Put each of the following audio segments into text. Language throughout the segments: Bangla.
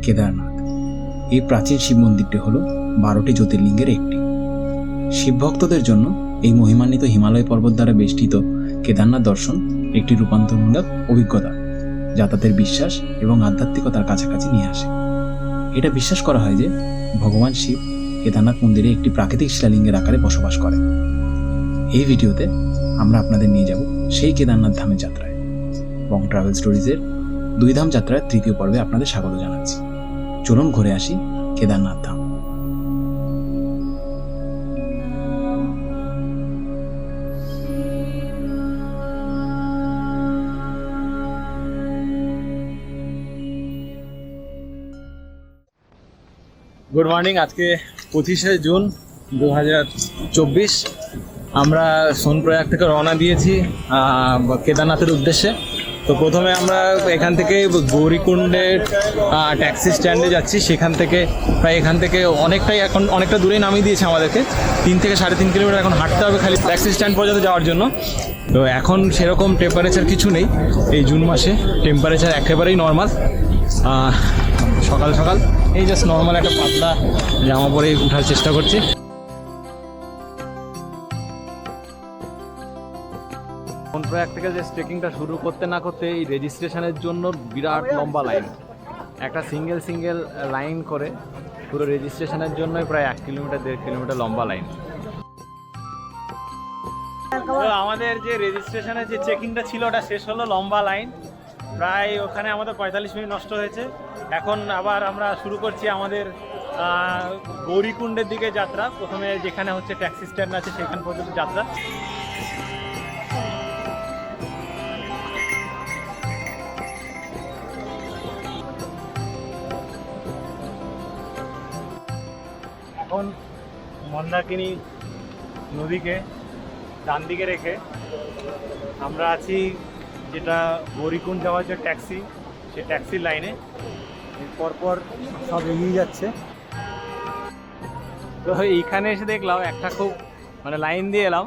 কেদারনাথ। এই প্রাচীন শিব মন্দিরটি হল 12টি জ্যোতির্লিঙ্গের একটি। শিব ভক্তদের জন্য এই মহিমান্বিত হিমালয় পর্বত দ্বারা বেষ্টিত কেদারনাথ দর্শন একটি রূপান্তরমূলক অভিজ্ঞতা, যা তাদের বিশ্বাস এবং আধ্যাত্মিকতার কাছাকাছি নিয়ে আসে। এটা বিশ্বাস করা হয় যে ভগবান শিব কেদারনাথ মন্দিরে একটি প্রাকৃতিক শিলালিঙ্গের আকারে বসবাস করেন। এই ভিডিওতে আমরা আপনাদের নিয়ে যাব সেই কেদারনাথ ধামের যাত্রায়। বং ট্রাভেল স্টোরিজের 2 ধাম যাত্রার 3য় পর্বে আপনাদের স্বাগত জানাচ্ছি। চলুন ঘুরে আসি কেদারনাথ ধাম। Good morning. আজকে 25শে জুন 2024। আমরা সোনপ্রয়াগ থেকে রওনা দিয়েছি কেদারনাথের উদ্দেশ্যে। তো প্রথমে আমরা এখান থেকে গৌরীকুণ্ডের ট্যাক্সি স্ট্যান্ডে যাচ্ছি। সেখান থেকে প্রায় এখান থেকে এখন অনেকটা দূরেই নামিয়ে দিয়েছে আমাদেরকে। 3 থেকে 3.5 কিলোমিটার এখন হাঁটতে হবে খালি ট্যাক্সি স্ট্যান্ড পর্যন্ত যাওয়ার জন্য। তো এখন সেরকম টেম্পারেচার কিছু নেই। এই জুন মাসে টেম্পারেচার একেবারেই নর্মাল। সকাল সকাল এই জাস্ট নর্মাল একটা পাতলা জামা পরে উঠার চেষ্টা করছি। সোনপ্রয়াগ থেকে যে ট্রেকিংটা শুরু করতে না করতে এই রেজিস্ট্রেশনের জন্য বিরাট লম্বা লাইন, একটা সিঙ্গেল লাইন করে পুরো রেজিস্ট্রেশনের জন্যই প্রায় 1 কিলোমিটার 1.5 কিলোমিটার লম্বা লাইন। তো আমাদের যে রেজিস্ট্রেশনের যে চেকিংটা ছিল ওটা শেষ হলো, লম্বা লাইন প্রায় ওখানে আমাদের 45 মিনিট নষ্ট হয়েছে। এখন আবার আমরা শুরু করছি আমাদের গৌরীকুণ্ডের দিকে যাত্রা। প্রথমে যেখানে হচ্ছে ট্যাক্সি স্ট্যান্ড আছে সেখান পর্যন্ত যাত্রা। এখন মন্দাকিনী নদীকে ডান দিকে রেখে আমরা আছি যেটা গৌরীকুণ্ড যাওয়ার যে ট্যাক্সি, সেই ট্যাক্সির লাইনে। পরপর সব এগিয়ে যাচ্ছে। তো এইখানে এসে দেখলাম একটা খুব লাইন দিয়ে এলাম।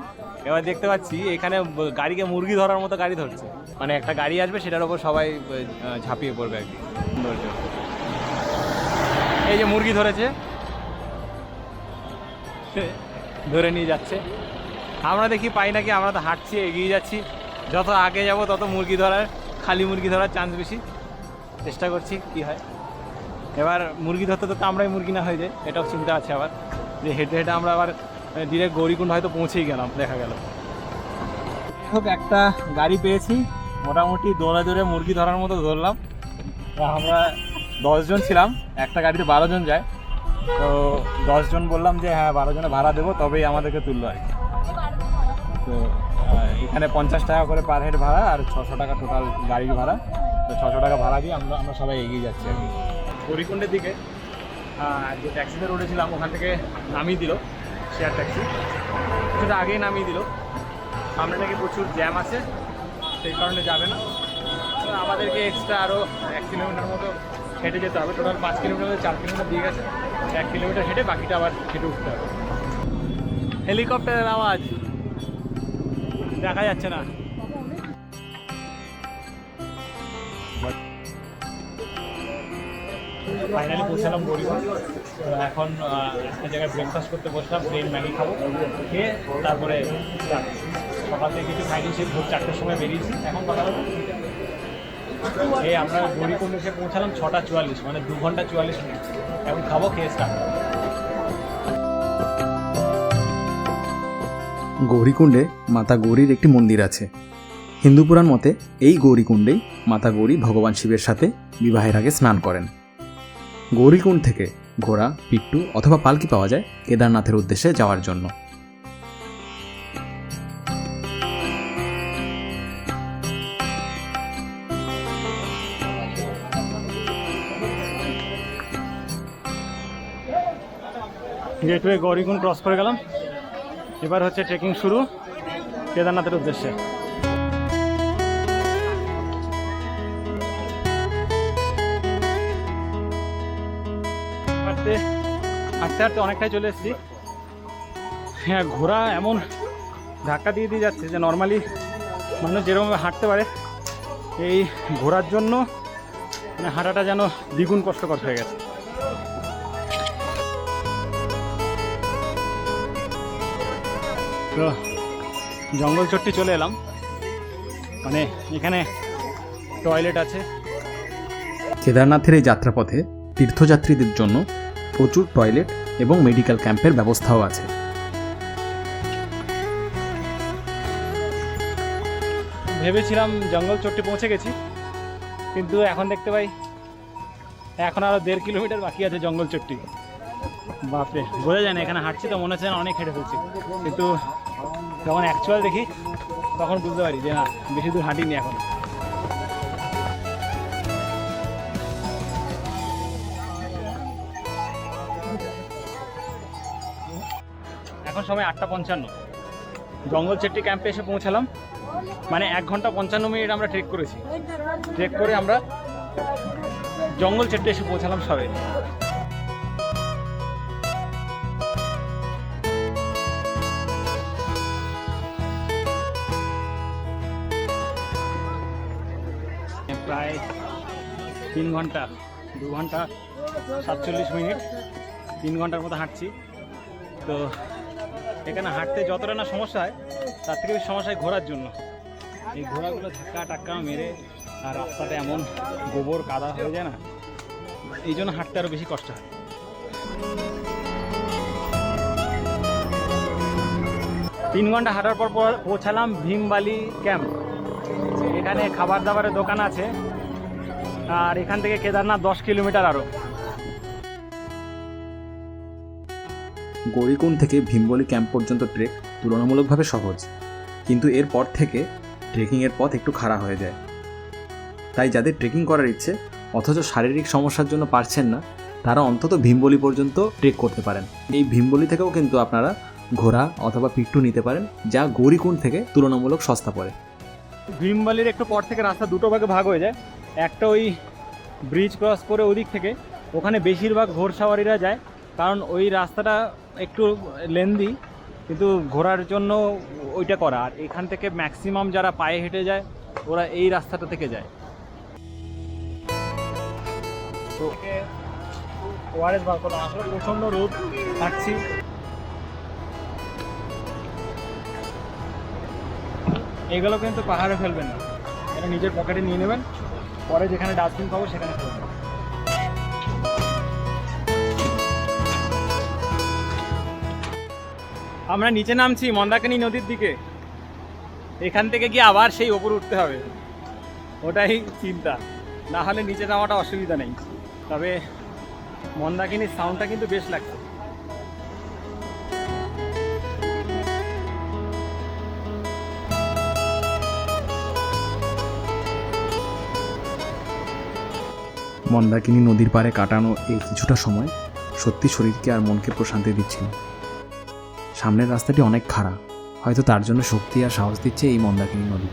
এবার দেখতে পাচ্ছি এখানে গাড়িকে মুরগি ধরার মতো গাড়ি ধরছে। একটা গাড়ি আসবে, সেটার ওপর সবাই ঝাঁপিয়ে পড়বে আর কি। এই যে মুরগি ধরেছে, ধরে নিয়ে যাচ্ছে। আমরা দেখি পাই নাকি, আমরা তো হাঁটছি, এগিয়ে যাচ্ছি। যত আগে যাব তত খালি মুরগি ধরার চান্স বেশি। চেষ্টা করছি কি হয়। এবার মুরগি ধরতে ধরতে আমরাই মুরগি না হয়ে যায়, এটাও চিন্তা আছে আবার, যে হেঁটে হেঁটে আমরা আবার ডিরেক্ট গৌরীকুণ্ড হয়তো পৌঁছেই গেলাম, দেখা গেল। হোক, একটা গাড়ি পেয়েছি, মোটামুটি দৌড়ে মুরগি ধরার মতো ধরলাম। আমরা 10 জন ছিলাম, একটা গাড়িতে 12 জন যায়। তো 10 জন বললাম যে হ্যাঁ 12 জনে ভাড়া দেবো, তবেই আমাদেরকে তুললো আর কি। তো এখানে 50 টাকা করে পার হেড ভাড়া, আর 600 টাকা টোটাল গাড়ির ভাড়া। তো 600 টাকা ভাড়া দিয়ে আমরা সবাই এগিয়ে যাচ্ছি আর কি গৌরীকুণ্ডের দিকে। যে ট্যাক্সিতে উঠেছিলাম ওখান থেকে নামিয়ে দিল, শেয়ার ট্যাক্সি সেটা আগেই নামিয়ে দিল। সামনে নাকি প্রচুর জ্যাম আছে, সেই কারণে যাবে না। তো আমাদেরকে এক্সট্রা আরও 1 কিলোমিটার মতো হেঁটে যেতে হবে। টোটাল 5 কিলোমিটার 4 কিলোমিটার দিয়ে গেছে। 1 কিলোমিটার হেঁটে বাকিটা আবার হেঁটে উঠতে হবে। হেলিকপ্টারের আওয়াজ দেখা যাচ্ছে না। ফাইনালি পৌঁছালাম গৌরীকুণ্ড। এখন একটা জায়গায় ব্রেকফাস্ট করতে বসলাম, প্লেন ম্যাগি খাবো। খেয়ে তারপরে সকাল থেকে কিছু খাইনি, সে ভোর 4টের সময় বেরিয়েছি। এখন কথা বলবো এই আমরা গৌরীকুণ্ড এসে পৌঁছালাম 6টা 44, 2 ঘন্টা 44 মিনিট। এখন খাবো, খেয়ে স্টার্ট। গৌরীকুণ্ডে মাতা গৌরীর একটি মন্দির আছে। হিন্দু পুরাণ মতে এই গৌরীকুণ্ডেই মাতা গৌরী ভগবান শিবের সাথে বিবাহের আগে স্নান করেন। গৌরীকুণ্ড থেকে ঘোড়া, পিট্টু অথবা পালকি পাওয়া যায় কেদারনাথের উদ্দেশ্যে যাওয়ার জন্য। গেটওয়ে গৌরীকুণ্ড ক্রস করে গেলাম। এবার হচ্ছে ট্রেকিং শুরু কেদারনাথের উদ্দেশ্যে। হাঁটতে হাঁটতে অনেকটাই চলে এসেছি। হ্যাঁ, ঘোড়া এমন ধাক্কা দিয়ে যাচ্ছে যে নর্মালি মানুষ যেরকম হাঁটতে পারে, এই ঘোড়ার জন্য মানে হাঁটাটা যেন দ্বিগুণ কষ্টকর হয়ে গেছে। তো জঙ্গল চট্টি চলে এলাম, মানে এখানে টয়লেট আছে। কেদারনাথের এই যাত্রাপথে তীর্থযাত্রীদের জন্য প্রচুর টয়লেট এবং মেডিকেল ক্যাম্পের ব্যবস্থাও আছে। ভেবেছিলাম জঙ্গল চট্টি পৌঁছে গেছি, কিন্তু এখন দেখতে পাই এখন আরও 1.5 কিলোমিটার বাকি আছে জঙ্গল চট্টি। বাপরে, বোঝা যায় না, এখানে হাঁটছি তো মনে হচ্ছে না অনেক হেঁটে ফেলছি, কিন্তু যখন অ্যাকচুয়াল দেখি তখন বুঝতে পারি যে না, বেশি দূর হাঁটিনি এখন। এখন সময় 8:55। জঙ্গল চট্টি ক্যাম্পে এসে পৌঁছালাম, মানে 1 ঘন্টা 55 মিনিট আমরা ট্রেক করেছি। ট্রেক করে আমরা জঙ্গল চট্টি এসে পৌঁছালাম সবে। প্রায় 3 ঘন্টা 2 ঘন্টা 47 মিনিট 3 ঘন্টার মতো হাঁটছি। তো এখানে হাঁটতে যতটা না সমস্যা হয়, তার থেকে বেশি সমস্যা হয় ঘোরার জন্য। এই ঘোড়াগুলো ধাক্কা টাক্কা মেরে আর রাস্তাতে এমন গোবর কাদা হয়ে যায় না, এই জন্য হাঁটতে আরও বেশি কষ্ট হয়। 3 ঘন্টা হাঁটার পর পৌঁছালাম ভীমবালি ক্যাম্প। এখানে খাবার দাবারের দোকান আছে, আর এখান থেকে কেদারনাথ 10 কিলোমিটার আরও। গৌরীকুণ্ড থেকে ভীমবলি ক্যাম্প পর্যন্ত ট্রেক তুলনামূলকভাবে সহজ, কিন্তু এরপর থেকে ট্রেকিংয়ের পথ একটু খাড়া হয়ে যায়। তাই যাদের ট্রেকিং করার ইচ্ছে অথচ শারীরিক সমস্যার জন্য পারছেন না, তারা অন্তত ভীমবলি পর্যন্ত ট্রেক করতে পারেন। এই ভীমবলি থেকেও কিন্তু আপনারা ঘোড়া অথবা পিট্টু নিতে পারেন, যা গৌরীকুণ্ড থেকে তুলনামূলক সস্তা পড়ে। ভীমবালির একটু পর থেকে রাস্তা দুটো ভাগে ভাগ হয়ে যায়। একটা ওই ব্রিজ ক্রস করে ওদিক থেকে, ওখানে বেশিরভাগ ঘোড়সাওয়ারিরা যায়, কারণ ওই রাস্তাটা একটু লেন্দি, কিন্তু ঘোরার জন্য ওইটা করা। আর এখান থেকে ম্যাক্সিমাম যারা পায়ে হেঁটে যায় ওরা এই রাস্তাটা থেকে যায়। তো ওআরএস বার করলাম, আসলে প্রচণ্ড রোদ, হাঁটছি। এইগুলো কিন্তু পাহাড়ে ফেলবেন না, এটা নিজের পকেটে নিয়ে নেবেন, পরে যেখানে ডাস্টবিন পাবো সেখানে ফেলবেন। আমরা নিচে নামছি মন্দাকিনী নদীর দিকে, এখান থেকে গিয়ে আবার সেই ওপর উঠতে হবে, ওটাই চিন্তা। না হলে নিচে নামাটা অসুবিধা নেই, তবে মন্দাকিনীর সাউন্ডটা কিন্তু বেশ লাগছে। মন্দাকিনী নদীর পাড়ে কাটানো এই কিছুটা সময় সত্যি শরীরকে আর মনকে প্রশান্তি দিচ্ছিল। সামনের রাস্তাটি অনেক খাড়া, হয়তো তার জন্য শক্তি আর সাহস দিচ্ছে এই মন্দাকিনী নদী।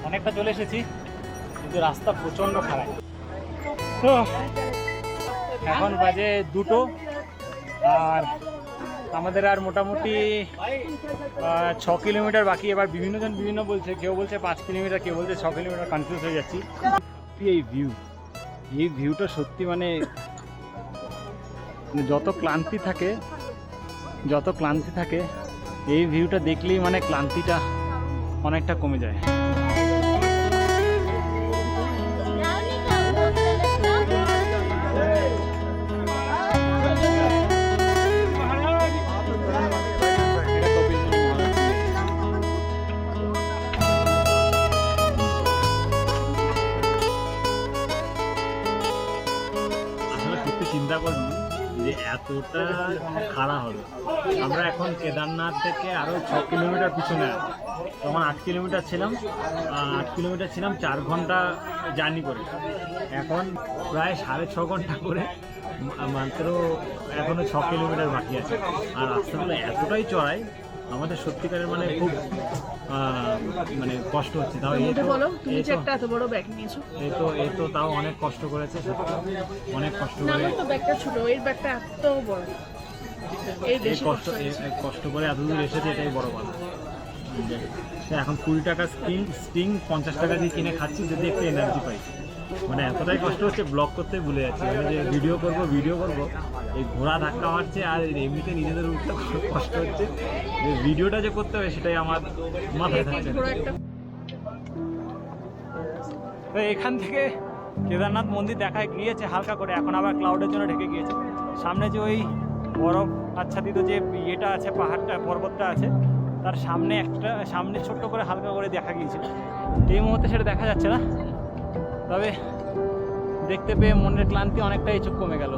অনেকটা চলে এসেছি, কিন্তু রাস্তা প্রচণ্ড খারাপ। তো এখন বাজে 2টো, আর আমাদের আর মোটামুটি 6 কিলোমিটার বাকি। এবার বিভিন্নজন বিভিন্ন বলছে, কেউ বলছে 5 কিলোমিটার, কেউ বলছে 6 কিলোমিটার, কনফিউজ হয়ে যাচ্ছি। এই ভিউটা সত্যি মানে যত ক্লান্তি থাকে এই ভিউটা দেখলেই মানে ক্লান্তিটা অনেকটা কমে যায়। চিন্তা করিনি যে এতটা খাড়া হবে। আমরা এখন কেদারনাথ থেকে আরও 6 কিলোমিটার পিছনে আছি। তখন 8 কিলোমিটার ছিলাম, 4 ঘন্টা জার্নি করে। এখন প্রায় 6.5 ঘন্টা করে, মাত্র এখনও 6 কিলোমিটার বাকি আছে। আর রাস্তাগুলো এতটাই চড়াই আমাদের সত্যিকারের মানে খুব মানে কষ্ট হচ্ছে। তাও এই তো বলো তুমি যে একটা এত বড় ব্যাগ নিয়েছো। এই তো তাও অনেক কষ্ট করেছে, অনেক কষ্ট না করে আমার তো ব্যাগটা ছোট, এর ব্যাগটা এত বড়। এই এই বেশি কষ্ট কষ্ট করে এতদূর এসেছে, এটাই বড় কথা। এখন 20 টাকা স্টিং 50 টাকা দিয়ে কিনে খাচ্ছি যদি একটু এনার্জি পাই। মানে এতটাই কষ্ট হচ্ছে, ব্লগ করতে ভুলে যাচ্ছি, মানে যে ভিডিও করব এই ঘোড়া ধাক্কা মারছে আর এমনিতে নিজেদের উঠতে কষ্ট হচ্ছে, যে ভিডিওটা যে করতে হবে সেটাই আমার মাথায় থাকছে। তো এখান থেকে কেদারনাথ মন্দির দেখা গিয়েছে হালকা করে, এখন আবার ক্লাউডের জন্য ঢেকে গিয়েছে। সামনে যে ওই বরফ আচ্ছাদিত যে ইয়েটা আছে, পাহাড়টা পর্বতটা আছে, তার সামনে ছোট্ট করে হালকা করে দেখা গিয়েছিল। এই মুহূর্তে সেটা দেখা যাচ্ছে না, তবে দেখতে পেয়ে মনের ক্লান্তি অনেকটাই চুপ কমে গেল।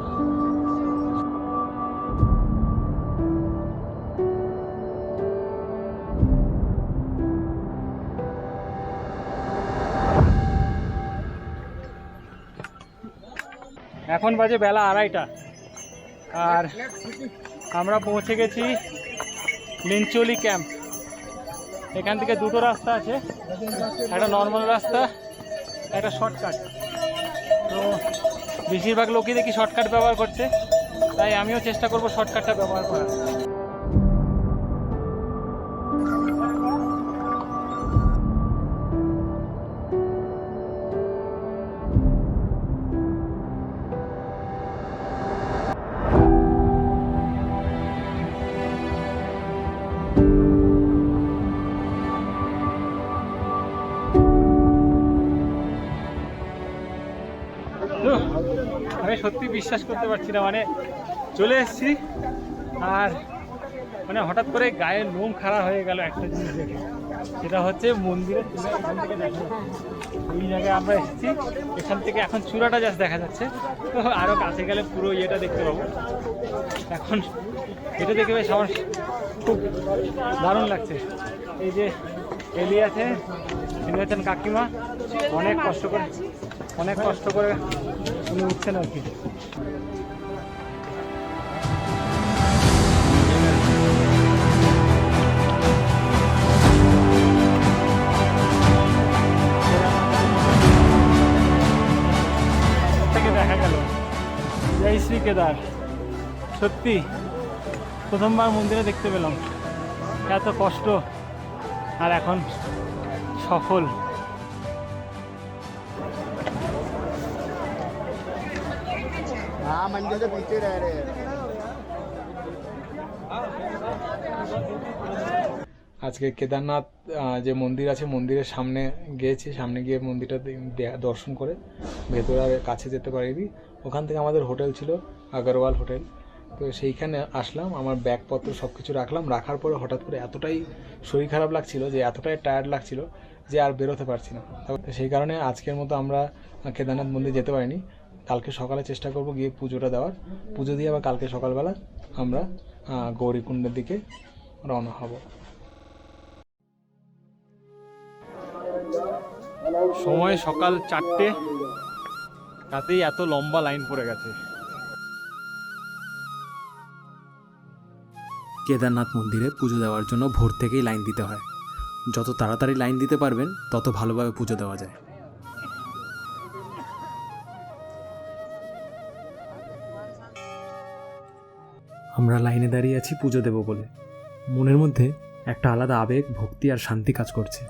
এখন বাজে বেলা 2:30 আর আমরা পৌঁছে গেছি লিনচোলি ক্যাম্প। এখান থেকে দুটো রাস্তা আছে, একটা নর্মাল রাস্তা, একটা শর্টকাট। তো বেশিরভাগ লোকই দেখি শর্টকাট ব্যবহার করছে, তাই আমিও চেষ্টা করব শর্টকাটটা ব্যবহার করার। আমি সত্যি বিশ্বাস করতে পারছি না, মানে চলে এসেছি আর মানে হঠাৎ করে গায়ের লোম খাড়া হয়ে গেল একটা জিনিস দেখে, সেটা হচ্ছে মন্দিরের চূড়া। এখান থেকে দেখা এই জায়গায় আমরা এসেছি, এখান থেকে এখন চূড়াটা জাস্ট দেখা যাচ্ছে। তো আরও কাছে গেলে পুরো ইয়েটা দেখতে পাবো। এখন এটা দেখে বেশ আমার খুব দারুণ লাগছে। এই যে এলি আছে, তিনি হচ্ছেন কাকিমা, অনেক কষ্ট করে উনি উঠছেন আর কি। থেকে দেখা গেল জয় শ্রী কেদার। সত্যি প্রথমবার মন্দিরে দেখতে পেলাম, এত কষ্ট আর এখন সফল। मंदिर के पीछे रह रहे हैं। আজকে কেদারনাথ যে মন্দির আছে, মন্দিরের সামনে গিয়েছি, সামনে গিয়ে মন্দিরটা দর্শন করে ভেতরে আর কাছে যেতে পারিনি। ওখান থেকে আমাদের হোটেল ছিল আগরওয়াল হোটেল, তো সেইখানে আসলাম, আমার ব্যাগপত্র সব কিছু রাখার পরে হঠাৎ করে এতটাই শরীর খারাপ লাগছিল, যে এতটাই টায়ার্ড লাগছিল যে আর বেরোতে পারছি না। তো সেই কারণে আজকের মতো আমরা কেদারনাথ মন্দির যেতে পারিনি। কালকে সকালে চেষ্টা করব গিয়ে পুজোটা দেওয়ার, পুজো দিয়ে আবার কালকে সকালবেলা আমরা গৌরীকুণ্ডের দিকে রওনা হব। সময় সকাল 4টে, তাতেই এত লম্বা লাইন পড়ে গেছে। কেদারনাথ মন্দিরে পুজো দেওয়ার জন্য ভোর থেকেই লাইন দিতে হয়। যত তাড়াতাড়ি লাইন দিতে পারবেন তত ভালোভাবে পুজো দেওয়া যায়। আমরা লাইনে দাঁড়িয়ে আছি পুজো দেব বলে। মনের মধ্যে একটা আলাদা আবেগ, ভক্তি আর শান্তি কাজ করছে।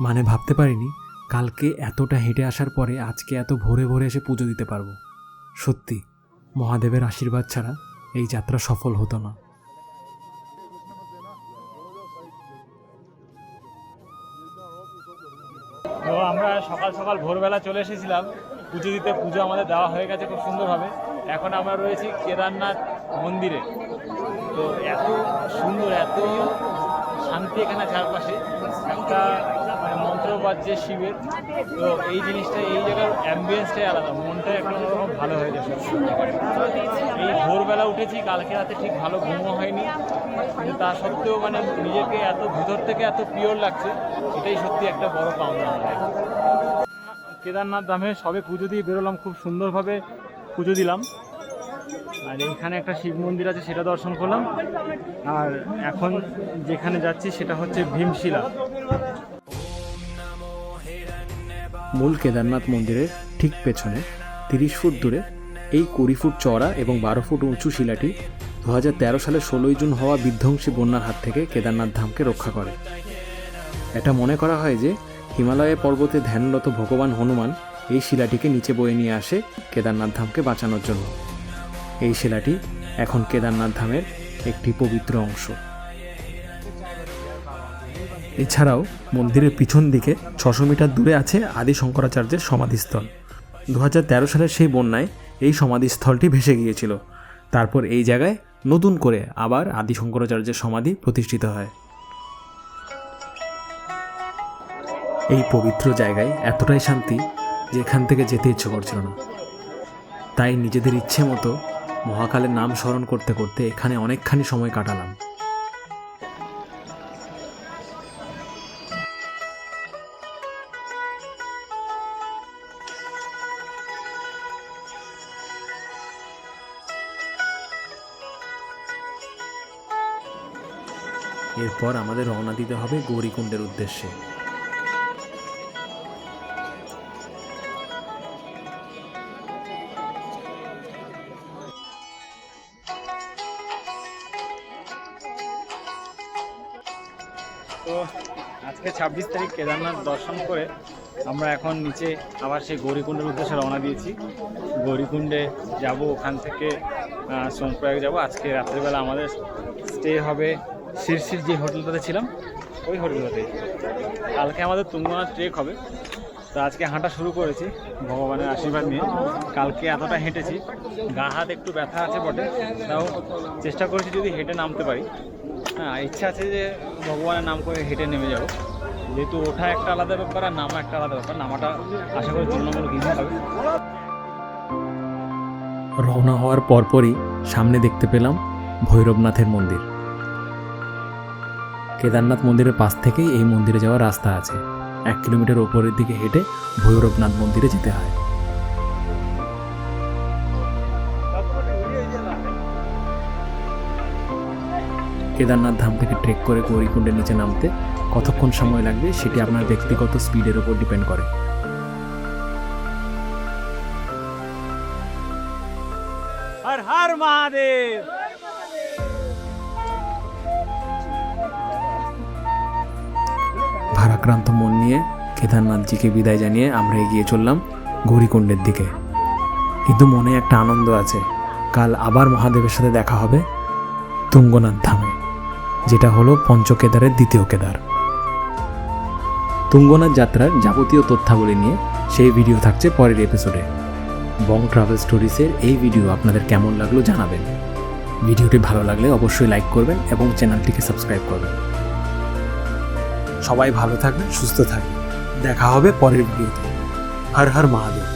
মানে ভাবতে পারিনি কালকে এতটা হেঁটে আসার পরে আজকে এত ভোরে ভোরে এসে পুজো দিতে পারবো। সত্যি মহাদেবের আশীর্বাদ ছাড়া এই যাত্রা সফল হতো না। তো আমরা সকাল সকাল ভোরবেলা চলে এসেছিলাম পুজো দিতে। পুজো আমাদের দেওয়া হয়ে গেছে খুব সুন্দরভাবে। এখন আমরা রয়েছি কেদারনাথ মন্দিরে। তো এত সুন্দর, এত শান্তি এখানে চারপাশে, একটা মানে মন্ত্র বাজছে শিবের। তো এই জিনিসটা, এই জায়গার অ্যাম্বিয়েন্সটাই আলাদা, মনটা একটা অন্যরকম ভালো হয়ে যায়। এই ভোরবেলা উঠেছি, কালকে রাতে ঠিক ভালো ঘুমও হয়নি, কিন্তু তা সত্ত্বেও মানে নিজেকে এত ভিতর থেকে এত পিওর লাগছে, এটাই সত্যি একটা বড় পাওনা আমাদের। কেদারনাথ ধামে সবে পুজো দিয়ে বেরোলাম, খুব সুন্দরভাবে পুজো দিলাম। আর এইখানে একটা শিব মন্দির আছে, সেটা দর্শন করলাম। আর এখন যেখানে যাচ্ছি সেটা হচ্ছে ভীমশিলা। মূল কেদারনাথ মন্দিরের ঠিক পেছনে 30 ফুট দূরে এই 20 ফুট চওড়া এবং 12 ফুট উঁচু শিলাটি 2013 সালে 16 জুন হওয়া বিধ্বংসী বন্যার হাত থেকে কেদারনাথ ধামকে রক্ষা করে। এটা মনে করা হয় যে হিমালয়ে পর্বতে ধ্যানরত ভগবান হনুমান এই শিলাটিকে নিচে বয়ে নিয়ে আসে কেদারনাথ ধামকে বাঁচানোর জন্য। এই শিলাটি এখন কেদারনাথ ধামের একটি পবিত্র অংশ। এছাড়াও মন্দিরের পিছন দিকে 600 মিটার দূরে আছে আদি শঙ্করাচার্যের সমাধিস্থল। 2013 সালের সেই বন্যায় এই সমাধিস্থলটি ভেসে গিয়েছিল। তারপর এই জায়গায় নতুন করে আবার আদি শঙ্করাচার্যের সমাধি প্রতিষ্ঠিত হয়। এই পবিত্র জায়গায় এতটাই শান্তি যে এখান থেকে যেতে ইচ্ছে করছিল না। তাই নিজেদের ইচ্ছে মতো মহাকালের নাম স্মরণ করতে করতে এখানে অনেকখানি সময় কাটালাম। এরপর আমাদের রওনা দিতে হবে গৌরীকুণ্ডের উদ্দেশ্যে। তো আজকে 26 তারিখ কেদারনাথ দর্শন করে আমরা এখন নিচে আবার সেই গৌরীকুণ্ডের উদ্দেশ্যে রওনা দিয়েছি। গৌরীকুণ্ডে যাব, ওখান থেকে সোমপ্রয়াগ যাব। আজকে রাত্রিবেলা আমাদের স্টে হবে শিরসির যে হোটেলটাতে ছিলাম ওই হোটেলটাতে। কালকে আমাদের তুঙ্গনাথ ট্রেক হবে। তো আজকে হাঁটা শুরু করেছি ভগবানের আশীর্বাদ নিয়ে। কালকে এতটা হেঁটেছি, গা হাত একটু ব্যথা আছে বটে, তাও চেষ্টা করেছি যদি হেঁটে নামতে পারি। হ্যাঁ, ইচ্ছা আছে যে ভগবানের নাম করে হেঁটে নেমে যাব, যেহেতু ওঠা একটা আলাদা ব্যাপার আর নামা একটা আলাদা ব্যাপার। নামাটা আশা করি তুলনামূলক ইজি হবে। রওনা হওয়ার পরপরই সামনে দেখতে পেলাম ভৈরবনাথের মন্দির। কেদারনাথ মন্দিরের পাশ থেকেই এই মন্দিরে যাওয়ার রাস্তা আছে। 1 কিলোমিটার ওপরের দিকে হেঁটে ভৈরবনাথ মন্দিরে যেতে হয়। কেদারনাথ ধাম থেকে ট্রেক করে গৌরীকুণ্ডের নিচে নামতে কতক্ষণ সময় লাগবে সেটি আপনার ব্যক্তিগত স্পিডের উপর ডিপেন্ড করে। হর হর মহাদেব। ভারাক্রান্ত মন নিয়ে কেদারনাথজিকে বিদায় জানিয়ে আমরা এগিয়ে চললাম গৌরীকুণ্ডের দিকে। কিন্তু মনে একটা আনন্দ আছে, কাল আবার মহাদেবের সাথে দেখা হবে তুঙ্গনাথ ধামে, যেটা হলো পঞ্চকেদারের দ্বিতীয় কেদার। তুঙ্গনাথ যাত্রার যাবতীয় তথ্যাবলী নিয়ে সেই ভিডিও থাকছে পরের এপিসোডে। বং ট্রাভেল স্টোরিজের এই ভিডিও আপনাদের কেমন লাগলো জানাবেন। ভিডিওটি ভালো লাগলে অবশ্যই লাইক করবেন এবং চ্যানেলটিকে সাবস্ক্রাইব করবেন। সবাই ভালো থাকবেন, সুস্থ থাকবেন। দেখা হবে পরের ভিডিওতে। হর হর মহাদেব।